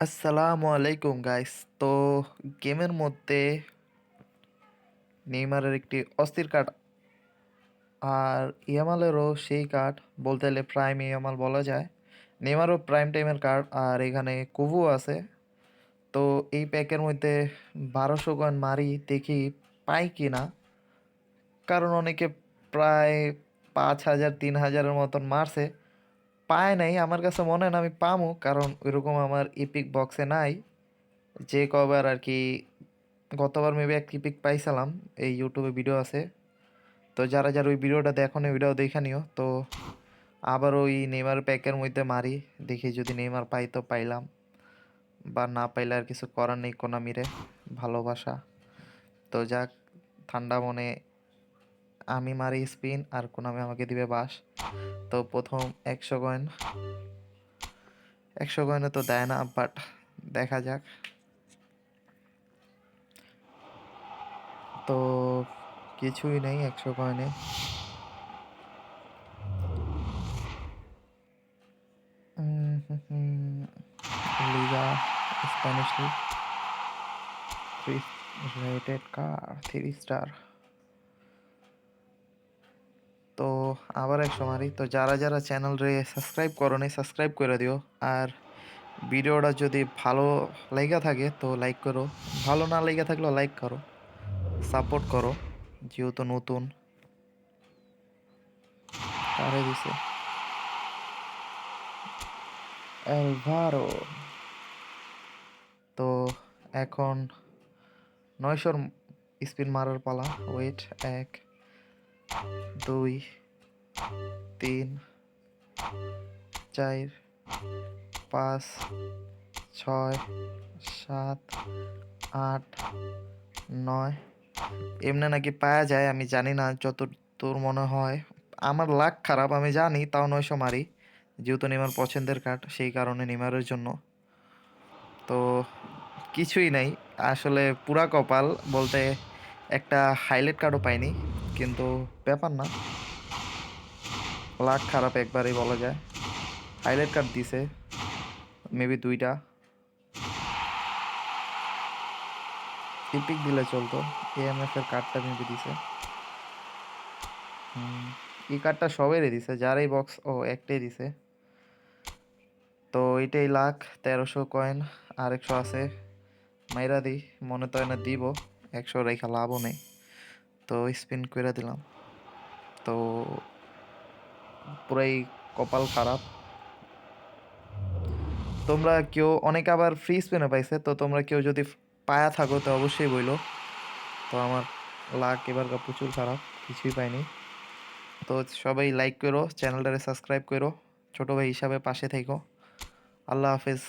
আসসালামু আলাইকুম গাইস। তো গেমের মধ্যে নেইমারের একটি অস্থির কার্ড আর ইয়ামালেরও সেই কার্ড, বলতে গেলে প্রাইম ইয়ামাল বলা যায়। নেইমারও প্রাইম টাইমের কার্ড আর এখানে কুভু আছে। তো এই প্যাকের মধ্যে 1200 কয়েন মারি, দেখি পাই কি না। কারণ অনেকে প্রায় 5000 3000-এর মতন মারছে, পায় নাই। আমার কাছে মনে হয় না আমি পামু, কারণ ওইরকম আমার ইপিক বক্সে নাই। যে কবার আর কি, গতবার মেবি এক ইপিক পাইছিলাম। এই ইউটিউবে ভিডিও আছে, তো যারা যারা ওই ভিডিওটা দেখো না, ওইটাও দেখে নিও। তো আবার ওই নেইমার প্যাকের মধ্যে মারি, দেখি যদি নেইমার পাই তো পাইলাম, বা না পাইলে আর কিছু করার নেই। কোনামিরে ভালোবাসা। তো যাক, ঠান্ডা মনে আমি মারি স্পিন আর কোনামি আমাকে দিবে বাস। তো প্রথম 100 কয়েন, 100 কয়েনে তো দেয় না, বাট দেখা যাক। তো কিছুই নেই 100 কয়েনে। লিগা, স্প্যানিশ লিগ, 3 রেটেড কার, 3 স্টার। তো আবার 100 মারি। তো যারা যারা চ্যানেল রে সাবস্ক্রাইব করো নি, সাবস্ক্রাইব করে দিও। আর ভিডিওটা যদি ভালো লেগে থাকে তো লাইক করো, ভালো না লেগে থাকলেও লাইক করো, সাপোর্ট করো। যেহেতু নতুন, কারে দিছে অ্যালভারো। তো এখন 900 স্পিন মারার পালা। ওয়েট, 1 2 3 4 5 6 7 8 9। এমনি নাকি পাওয়া যায়, আমি জানি না, যত তোর মনে হয়। আমার লাক খারাপ আমি জানি, তাও 900 মারি। যেহেতু নেইমার পছন্দের কার্ড, সেই কারণে নেইমারের জন্য। তো কিছুই নাই আসলে, পুরা কপাল বলতে একটা হাইলাইট কার্ডও পাইনি, কিন্তু ব্যাপার না। লাক খারাপ একবারই বলা যায়। হাইলাইট কার্ড দিছে মেবি 2টা। ইপিক দিলে চলতো। এএমএফ এর কার্ডটা মেবি দিছে। এই কার্ডটা সবাইরে দিছে, যারাই বক্স, ও একটাই দিছে। তো এটাই লাখ, 1300 কয়েন আর 100 আছে। মাইরা দিই, মনে তো হয় না দিব, 100 রেখা লাভও নেই। তো স্পিন করে দিলাম। তো পুরাই কপাল খারাপ। তোমরা কেউ, অনেকে আবার ফ্রি স্পিনে পাইছে, তো তোমরা কেউ যদি পায়া থাকো তো অবশ্যই বইলো। তো আমার লাক এবারকার প্রচুর খারাপ, কিছুই পাইনি। তো সবাই লাইক করো, চ্যানেলটারে সাবস্ক্রাইব করো, ছোট ভাই হিসাবে পাশে থেকো। আল্লাহ হাফেজ।